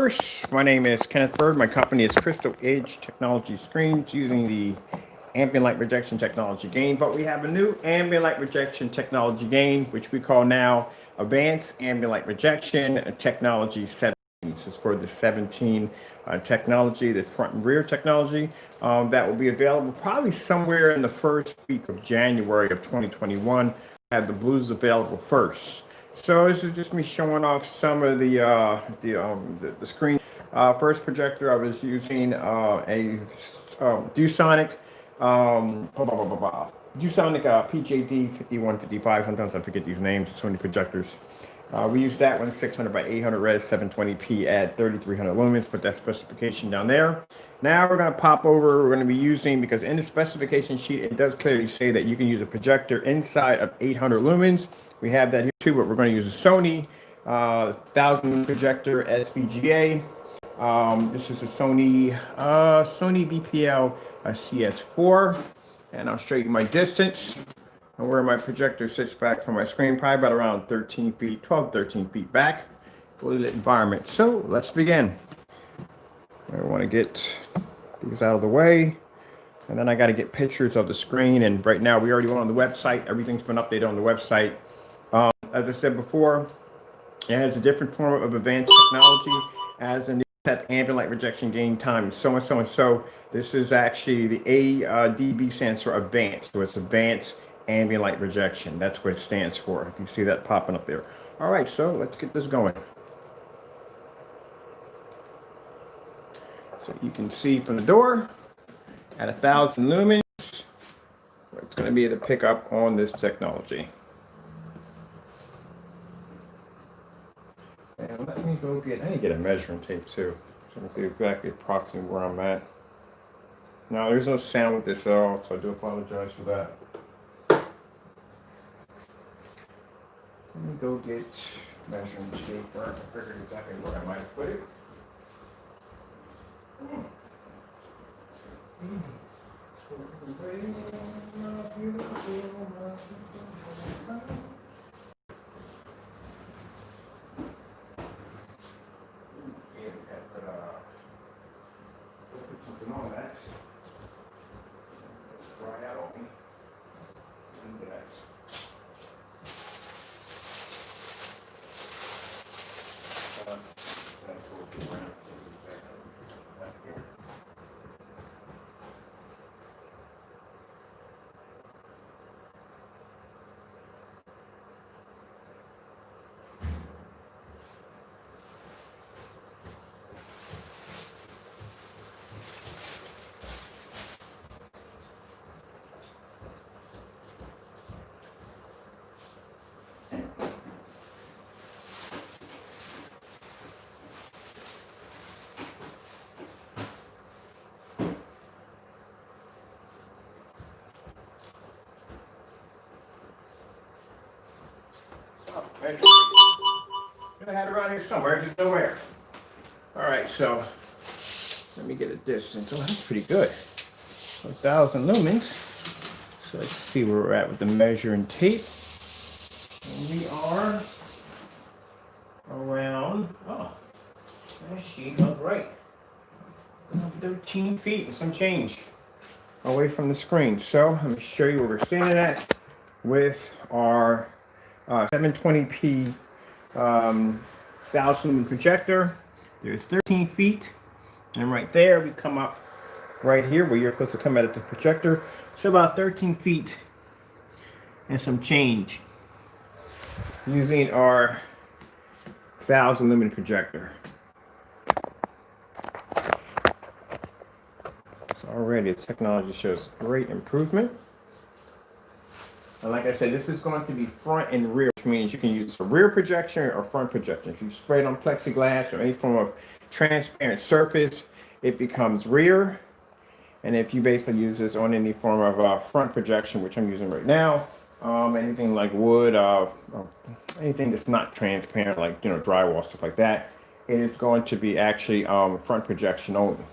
My name is Kenneth Bird. My company is Crystal Edge Technology Screens using the ambient light rejection technology gain, but we have a new ambient light rejection technology gain, which we call now Advanced Ambient Light Rejection Technology 17. This is for the 17 technology, the front and rear technology that will be available probably somewhere in the first week of January of 2021. Have the blues available first. So this is just me showing off some of the screen. First projector, I was using a DuSonic PJD 5155. Sometimes I forget these names. So many projectors. We use that one 600 by 800 res 720p at 3300 lumens. Put that specification down there. Now we're going to pop over. We're going to be using, because in the specification sheet it does clearly say that you can use a projector inside of 800 lumens. We have that here too, but we're going to use a Sony 1000 projector SVGA. This is a Sony BPL CS4, and I'll show you my distance and where my projector sits back from my screen, probably about around 13 feet, 12, 13 feet back, fully lit environment. So let's begin. I want to get these out of the way, and then I got to get pictures of the screen. And right now we already went on the website. Everything's been updated on the website. As I said before, it has a different form of advanced technology, as in the ambient light rejection gain time, so and so and so. This is actually the ADV stands for advanced, so it's advanced ambient light rejection. That's what it stands for, if you see that popping up there. All right, so let's get this going. So you can see from the door at 1000 lumens, it's going to be able to pick up on this technology. And let me go get, I need to get a measuring tape too, so I can see exactly approximately where I'm at. Now there's no sound with this at all, so I do apologize for that. Let me go get measuring tape where I can figure exactly where I might put it. Put something on that. Dry out on me. And that. I had it around here somewhere, just nowhere. All right, so let me get a distance. Oh, that's pretty good. 1000 lumens. So let's see where we're at with the measuring tape. And we are around, oh, she goes right. 13 feet and some change away from the screen. So let me show you where we're standing at with our 720p 1000 lumen projector. There's 13 feet, and right there we come up right here where you're supposed to come at the projector. So about 13 feet and some change using our 1000 lumen projector. So already the technology shows great improvement. And like I said, this is going to be front and rear, which means you can use a rear projection or front projection. If you spray it on plexiglass or any form of transparent surface, it becomes rear. And if you basically use this on any form of front projection, which I'm using right now, anything like wood, anything that's not transparent, like drywall, stuff like that, it is going to be actually front projection only.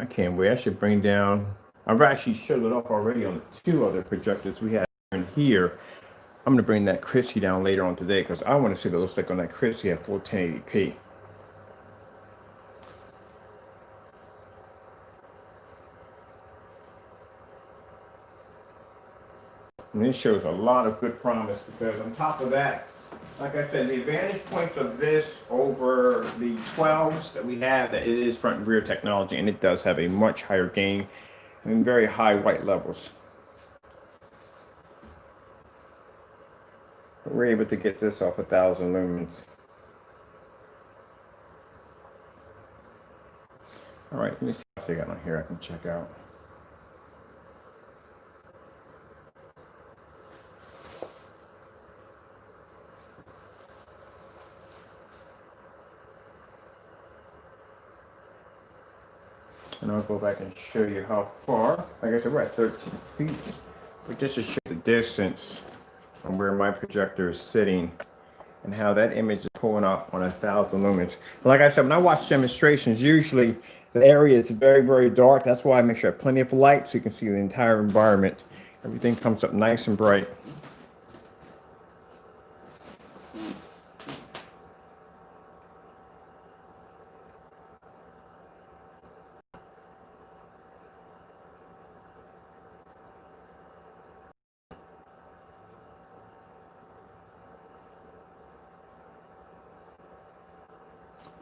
I can't wait. I should bring down. I've actually showed it off already on the two other projectors we have in here. I'm gonna bring that Christie down later on today because I want to see what it looks like on that Christie at 1480p. And this shows a lot of good promise because on top of that, like I said, the advantage points of this over the 12s that we have, that it is front and rear technology, and it does have a much higher gain and very high white levels. We're able to get this off 1,000 lumens. All right, let me see what else they got on here I can check out. And I'll go back and show you how far. Like I said, we're at 13 feet. But just to show the distance from where my projector is sitting and how that image is pulling off on 1,000 lumens. Like I said, when I watch demonstrations, usually the area is very, very dark. That's why I make sure I have plenty of light so you can see the entire environment. Everything comes up nice and bright.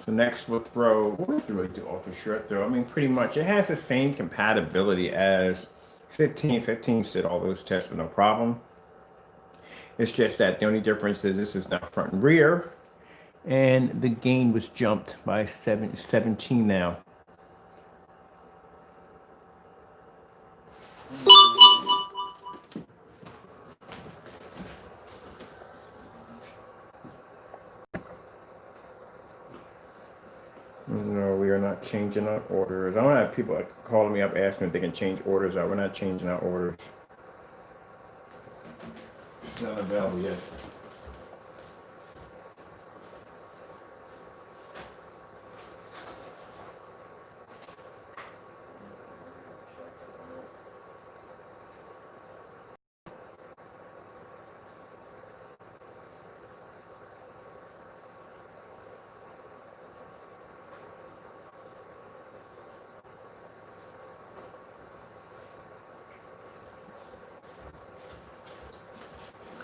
So next we'll throw, what do we really do ultra short throw? I mean, pretty much it has the same compatibility as 15. 15 did all those tests with no problem. It's just that the only difference is this is now front and rear, and the gain was jumped by 17 now. No, we are not changing our orders. I don't have people calling me up asking if they can change orders out. We're not changing our orders. It's not available yet.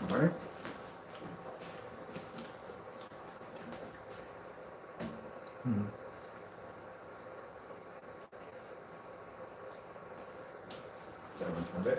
All right. That one's my bad.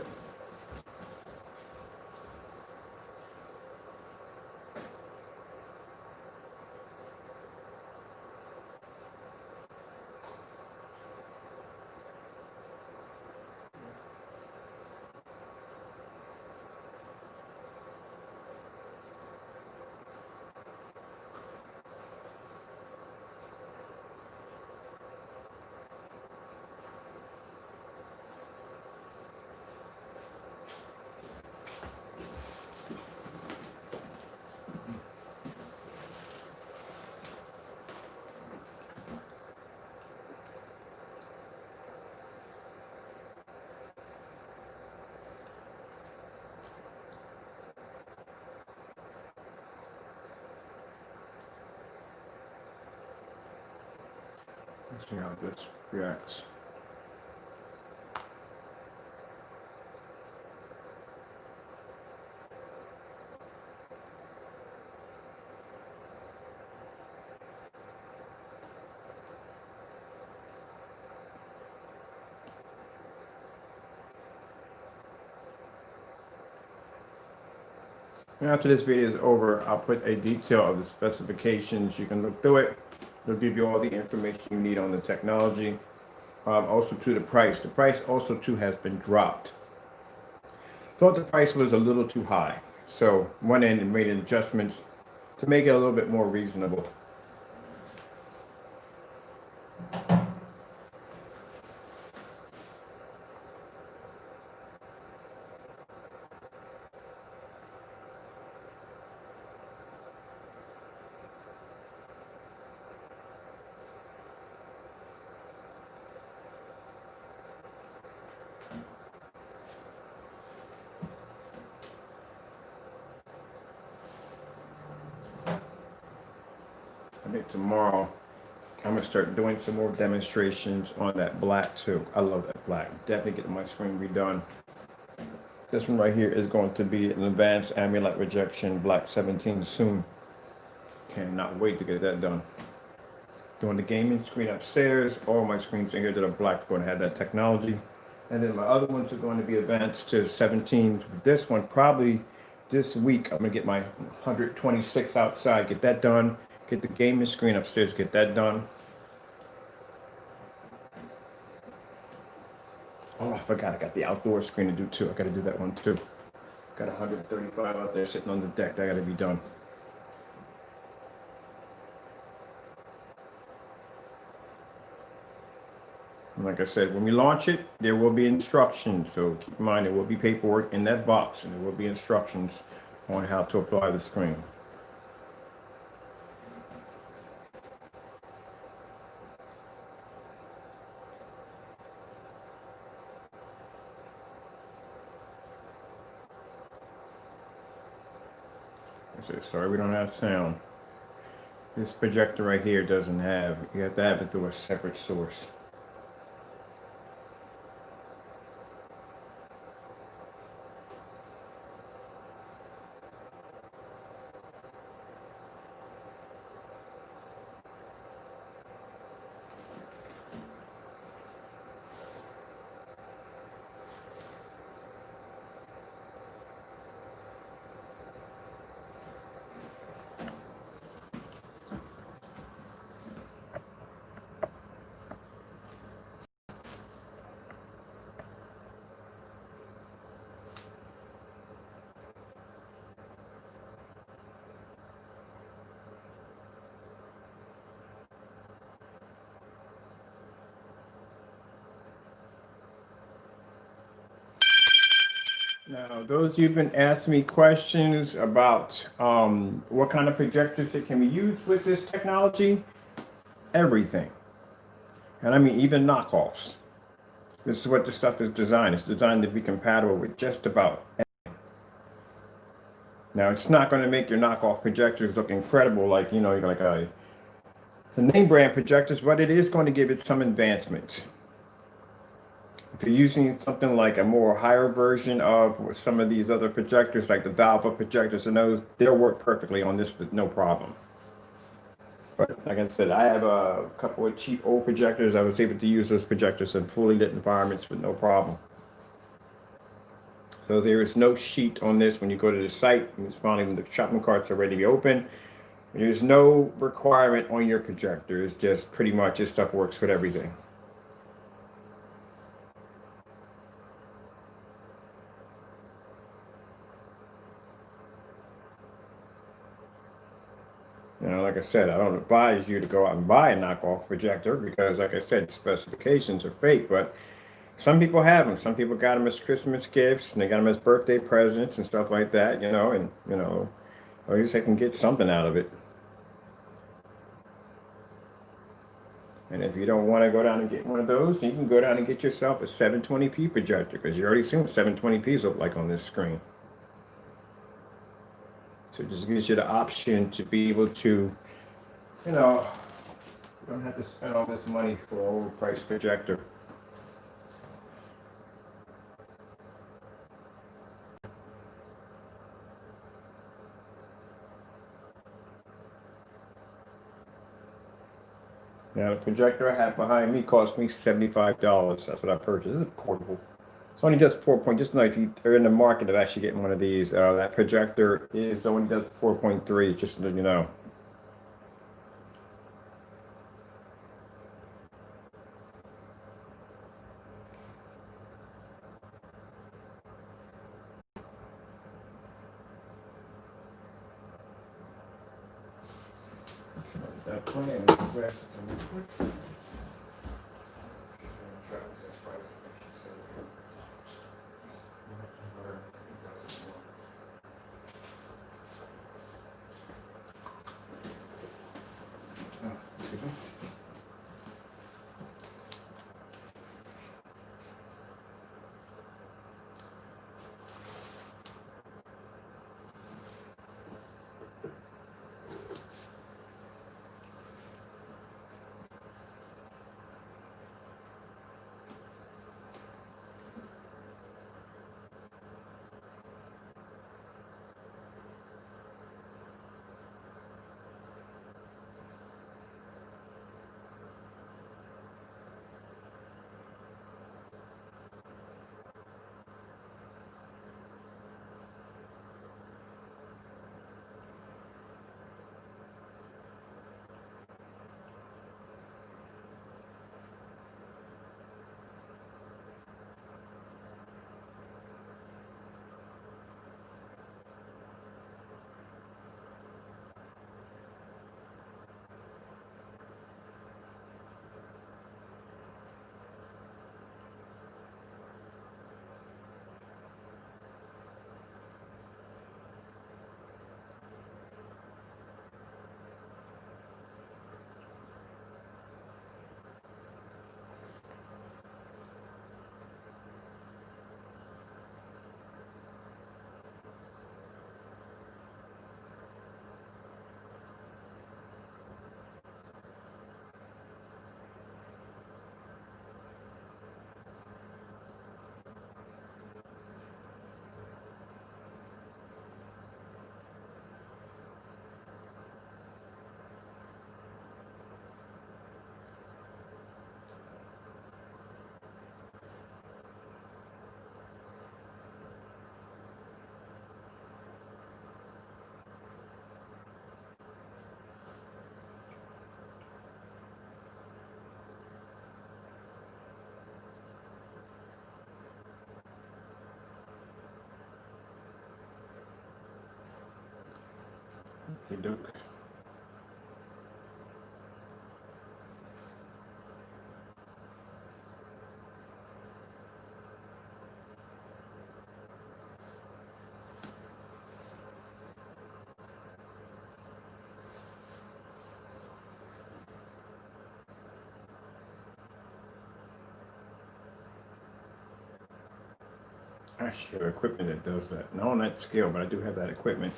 Let's see how this reacts. And after this video is over, I'll put a detail of the specifications. You can look through it. It'll give you all the information you need on the technology. Also to the price. The price also too has been dropped. Thought the price was a little too high. So went in and made adjustments to make it a little bit more reasonable. I think tomorrow I'm gonna start doing some more demonstrations on that black too. I love that black. Definitely getting my screen redone. This one right here is going to be an advanced ambient light rejection black 17 soon. Cannot wait to get that done. Doing the gaming screen upstairs. All my screens in here that are black are going to have that technology. And then my other ones are going to be advanced to 17. This one probably this week I'm going to get my 126 outside, get that done. Get the gaming screen upstairs, get that done. Oh, I forgot I got the outdoor screen to do too. I got to do that one too. Got 135 out there sitting on the deck. That got to be done. And like I said, when we launch it, there will be instructions. So keep in mind, there will be paperwork in that box, and there will be instructions on how to apply the screen. I said, sorry, we don't have sound. This projector right here doesn't have, you have to have it through a separate source. Now, those of you who've been asking me questions about what kind of projectors that can be used with this technology, everything. And I mean, even knockoffs. This is what this stuff is designed. It's designed to be compatible with just about anything. Now, it's not going to make your knockoff projectors look incredible like, you know, like the name brand projectors, but it is going to give it some advancements. If you're using something like a more higher version of some of these other projectors, like the Valve projectors and those, they'll work perfectly on this with no problem. But like I said, I have a couple of cheap old projectors. I was able to use those projectors in fully lit environments with no problem. So there is no sheet on this when you go to the site. It's finally when the shopping carts are ready to be open. There's no requirement on your projector. It's just pretty much this stuff works with everything. You know, like I said, I don't advise you to go out and buy a knockoff projector because, like I said, the specifications are fake. But some people have them. Some people got them as Christmas gifts, and they got them as birthday presents and stuff like that. You know, and you know, at least they can get something out of it. And if you don't want to go down and get one of those, you can go down and get yourself a 720p projector because you already seen what 720p's look like on this screen. So it just gives you the option to be able to, you know, you don't have to spend all this money for an overpriced projector. Now the projector I have behind me cost me $75. That's what I purchased. This is portable. It's only does 4 point. Just know if you are in the market of actually getting one of these, that projector is only does 4.3. Just so you know. That plan. Excuse me. You Duke. I actually have equipment that does that. Not on that scale, but I do have that equipment.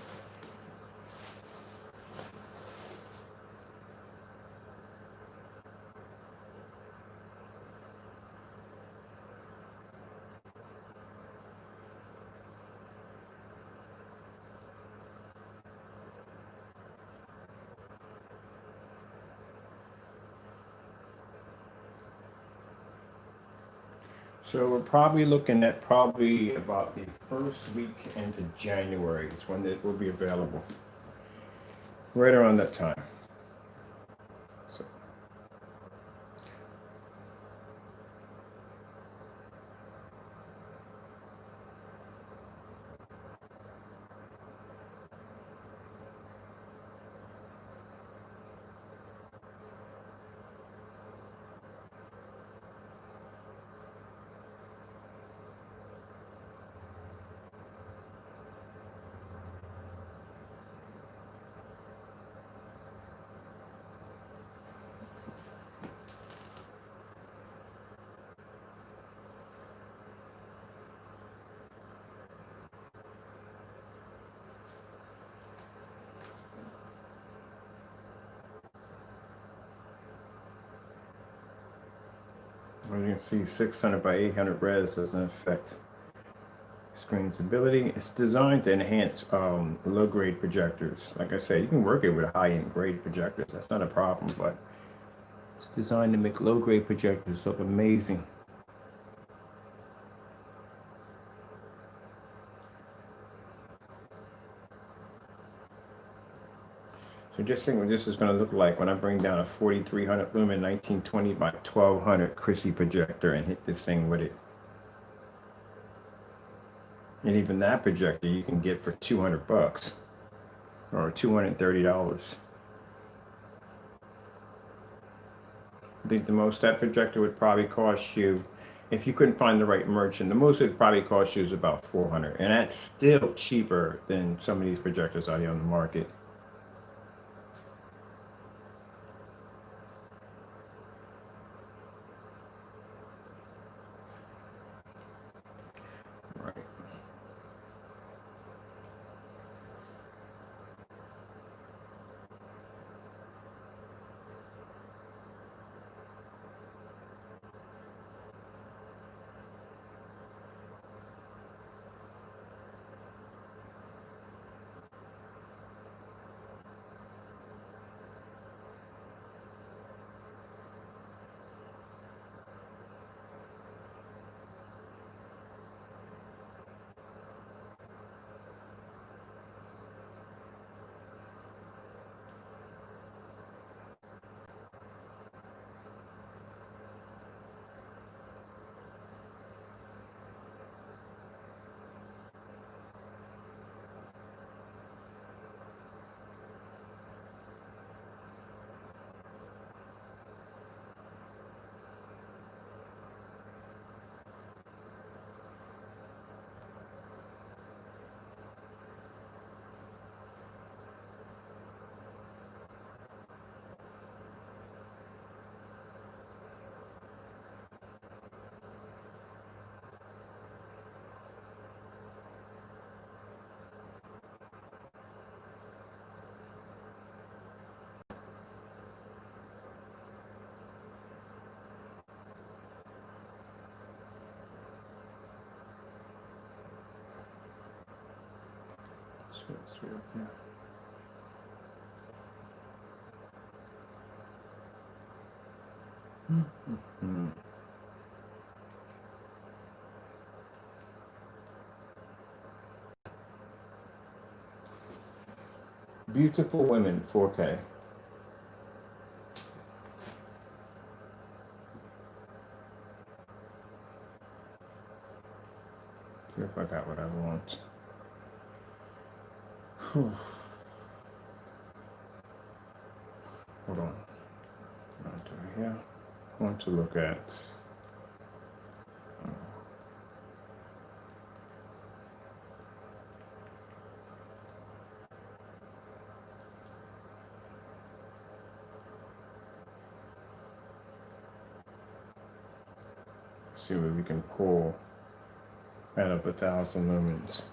So we're probably looking at probably about the first week into January is when it will be available. Right around that time. So, as you can see, 600 by 800 res doesn't affect screen's ability. It's designed to enhance low-grade projectors. Like I said, you can work it with high-end grade projectors. That's not a problem, but it's designed to make low-grade projectors look amazing. So just think what this is going to look like when I bring down a 4300 lumen 1920 by 1200 Chrissy projector and hit this thing with it. And even that projector you can get for 200 bucks or $230. I think the most that projector would probably cost you, if you couldn't find the right merchant, the most it would probably cost you is about 400, and that's still cheaper than some of these projectors out here on the market. Right. So it's right there. Mm-hmm. Beautiful Women 4K. Here if I got what I want. Whew. hold on. Not doing here. I want to look at. See what we can pull out of 1,000 lumens.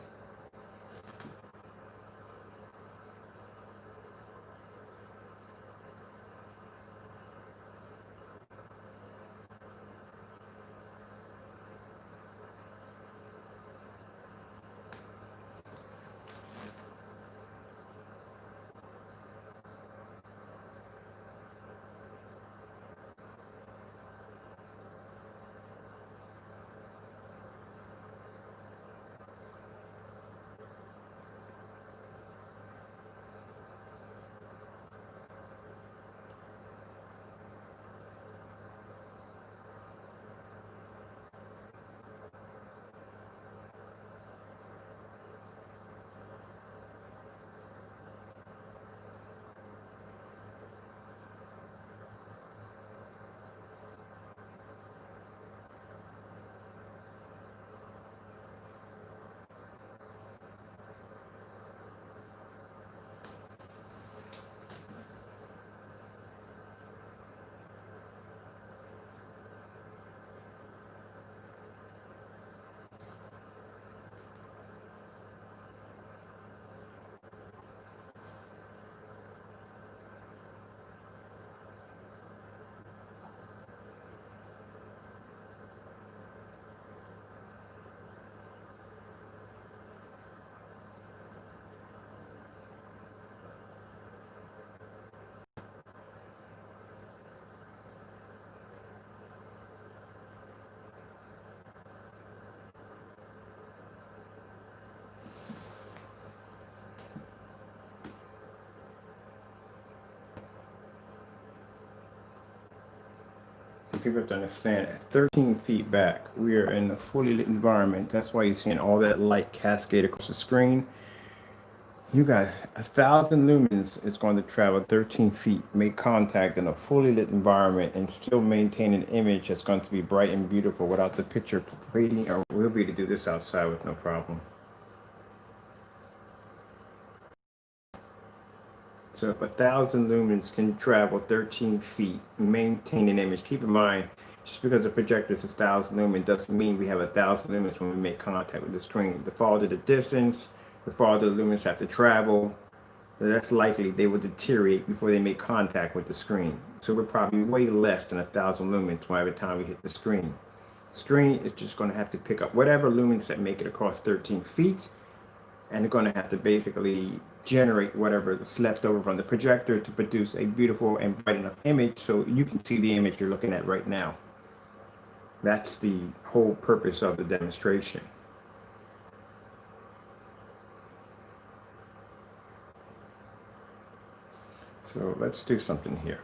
People have to understand at 13 feet back, we are in a fully lit environment. That's why you're seeing all that light cascade across the screen. You guys, 1,000 lumens is going to travel 13 feet, make contact in a fully lit environment, and still maintain an image that's going to be bright and beautiful without the picture fading. Or we'll be able to do this outside with no problem. So if 1,000 lumens can travel 13 feet, maintain an image, keep in mind, just because the projector is 1,000 lumens doesn't mean we have 1,000 lumens when we make contact with the screen. The farther the distance, the farther the lumens have to travel, the less likely they will deteriorate before they make contact with the screen. So we're probably way less than 1,000 lumens by the time we hit the screen. The screen is just going to have to pick up whatever lumens that make it across 13 feet, and they're going to have to basically generate whatever that's left over from the projector to produce a beautiful and bright enough image so you can see the image you're looking at right now. That's the whole purpose of the demonstration. So let's do something here.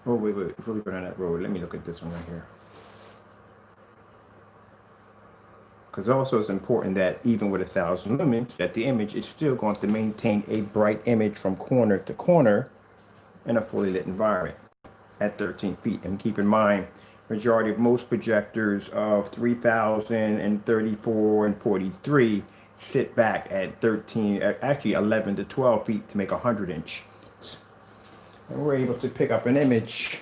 Oh, wait, before we go down that road, let me look at this one right here. Because also it's important that even with 1,000 lumens, that the image is still going to maintain a bright image from corner to corner in a fully lit environment at 13 feet. And keep in mind, majority of most projectors of 3,000 and 34 and 43 sit back at 13, actually 11 to 12 feet to make a 100-inch. And we're able to pick up an image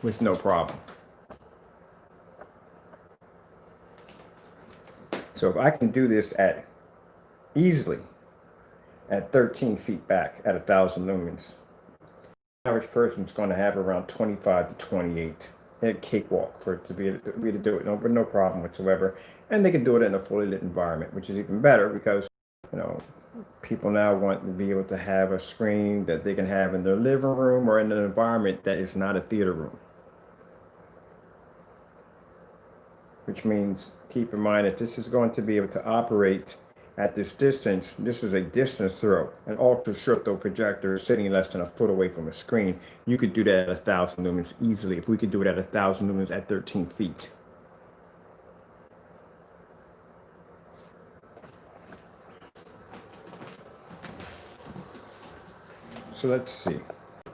with no problem. So if I can do this at easily at 13 feet back at 1,000 lumens, the average person's going to have around 25 to 28 in a cakewalk for it to be able to do it with no problem whatsoever. And they can do it in a fully lit environment, which is even better because, you know, people now want to be able to have a screen that they can have in their living room or in an environment that is not a theater room. Which means, keep in mind, that this is going to be able to operate at this distance. This is a distance throw. An ultra short throw projector sitting less than a foot away from a screen. You could do that at 1,000 lumens easily. If we could do it at 1,000 lumens at 13 feet. So let's see.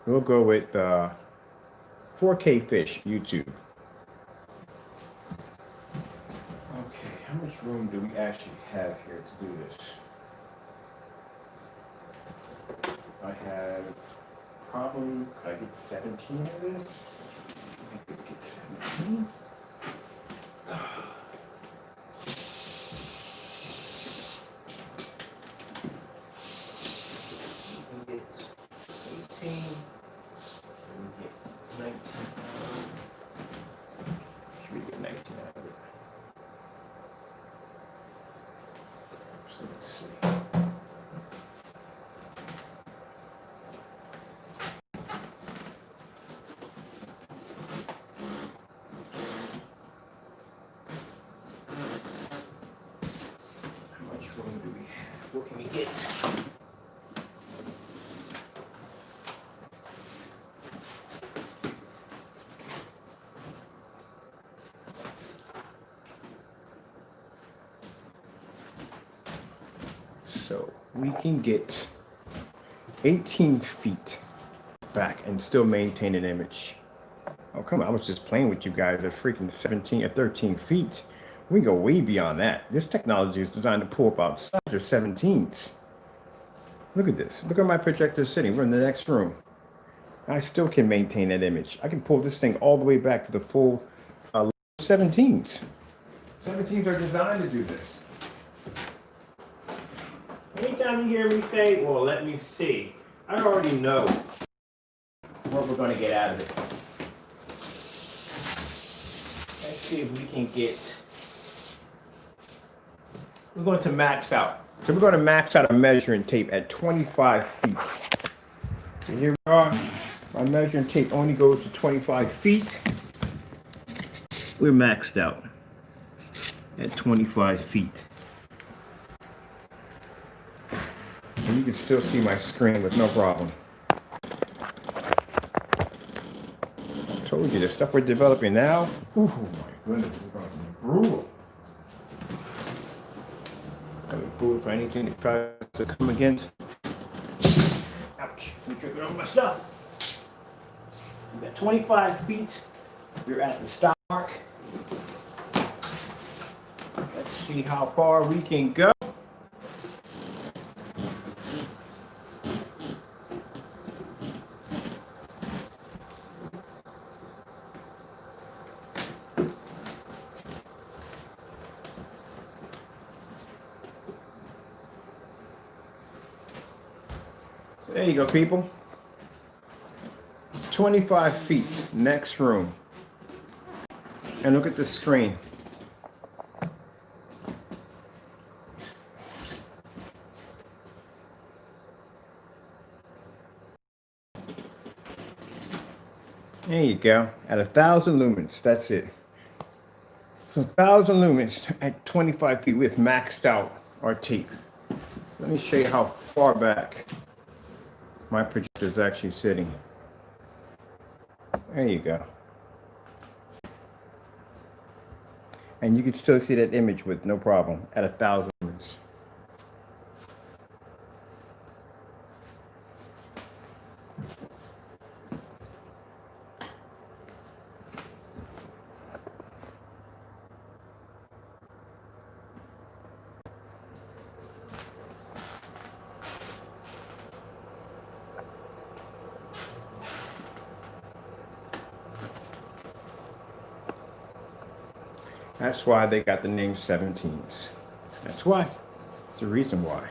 We'll go with 4K fish, YouTube. Okay, how much room do we actually have here to do this? I have probably, could I get 17 of this? I could get 17. We get 18. We get 19. Should we get 19 out of it? So let's see. Room do we have? What can we get? So we can get 18 feet back and still maintain an image. Oh, come on. I was just playing with you guys at freaking 17 or 13 feet. We can go way beyond that. This technology is designed to pull up outside your 17s. Look at this. Look at my projector sitting. We're in the next room. I still can maintain that image. I can pull this thing all the way back to the full 17s. 17s are designed to do this. Anytime you hear me say, well, let me see, I already know what we're going to get out of it. Let's see if we can get... We're going to max out. So we're going to max out a measuring tape at 25 feet. So here we are. My measuring tape only goes to 25 feet. We're maxed out at 25 feet. And you can still see my screen with no problem. I told you the stuff we're developing now. Oh my goodness, it's going to be brutal. I would food for anything that tries to come against. Ouch, let me trigger over my stuff. You got 25 feet. You're at the stop mark. Let's see how far we can go. There you go, people. 25 feet, next room. And look at the screen. There you go, at 1,000 lumens, that's it. So 1,000 lumens at 25 feet with maxed out our tape. So let me show you how far back my projector is actually sitting. There you go. And you can still see that image with no problem at 1,000 lumens. That's why they got the name 17s. That's why. It's the reason why.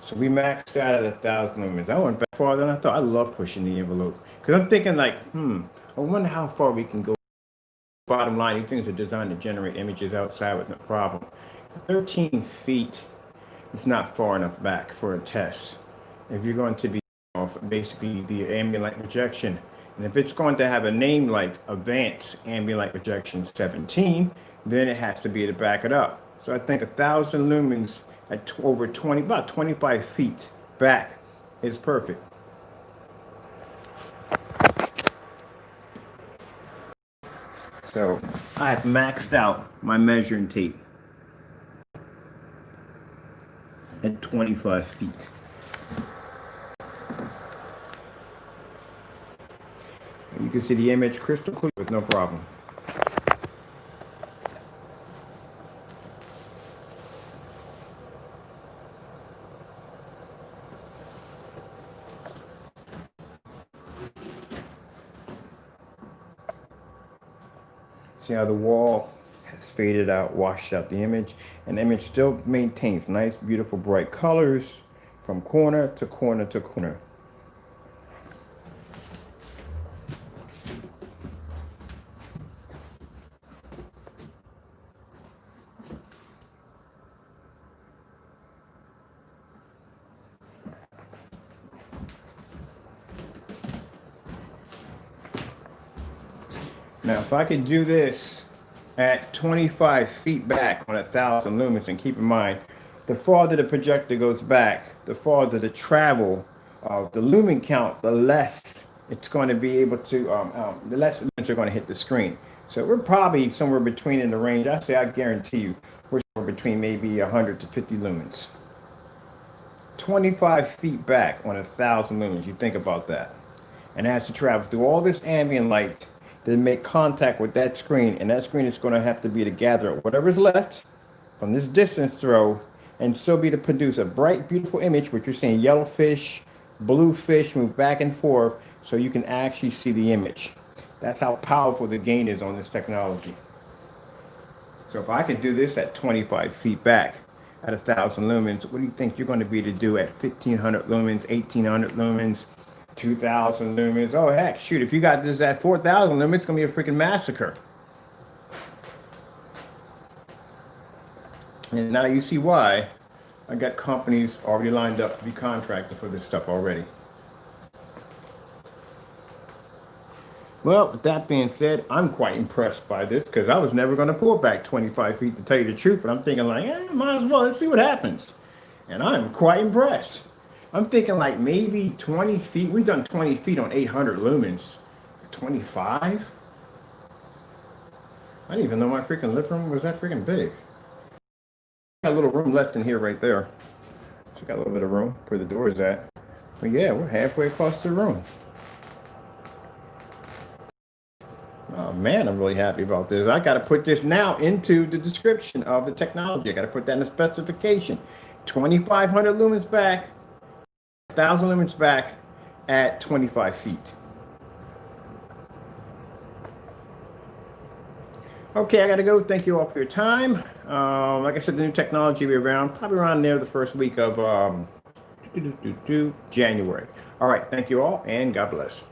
So we maxed out at 1,000 lumens. I went back farther than I thought. I love pushing the envelope. Because I'm thinking like, I wonder how far we can go. Bottom line, these things are designed to generate images outside with no problem. 13 feet is not far enough back for a test. If you're going to be basically the ambient light projection, and if it's going to have a name like Advanced Ambient Light Projection 17, then it has to be to back it up. So I think 1,000 lumens at over 20, about 25 feet back is perfect. So I've maxed out my measuring tape at 25 feet. can see the image crystal clear with no problem. See how the wall has faded out, washed out the image, and the image still maintains nice, beautiful, bright colors from corner to corner to corner. Now, if I could do this at 25 feet back on 1,000 lumens, and keep in mind, the farther the projector goes back, the farther the travel of the lumen count, the less it's going to be able to, the less lumens are going to hit the screen. So we're probably somewhere between in the range. Actually, I guarantee you, we're somewhere between maybe 100 to 50 lumens. 25 feet back on 1,000 lumens, you think about that. And it has to travel through all this ambient light, then make contact with that screen, and that screen is going to have to be to gather whatever's left from this distance throw and still be to produce a bright, beautiful image, which you're seeing yellow fish, blue fish move back and forth, so you can actually see the image. That's how powerful the gain is on this technology. So if I could do this at 25 feet back at 1,000 lumens, what do you think you're going to be to do at 1,500 lumens, 1,800 lumens, 2,000 lumens? Oh heck, shoot, if you got this at 4,000 lumens, it's gonna be a freaking massacre. And now you see why I got companies already lined up to be contracted for this stuff already. Well, with that being said, I'm quite impressed by this, because I was never going to pull back 25 feet to tell you the truth, but I'm thinking like, might as well, let's see what happens. And I'm quite impressed. I'm thinking like maybe 20 feet. We've done 20 feet on 800 lumens. 25? I didn't even know my freaking living room was that freaking big. Got a little room left in here right there. So got a little bit of room where the door is at. But yeah, we're halfway across the room. Oh man, I'm really happy about this. I got to put this now into the description of the technology. I got to put that in the specification. 2,500 lumens back. 1,000 lumens back at 25 feet. Okay, I gotta go. Thank you all for your time. Like I said, the new technology will be around probably around there the first week of January. All right, thank you all, and God bless.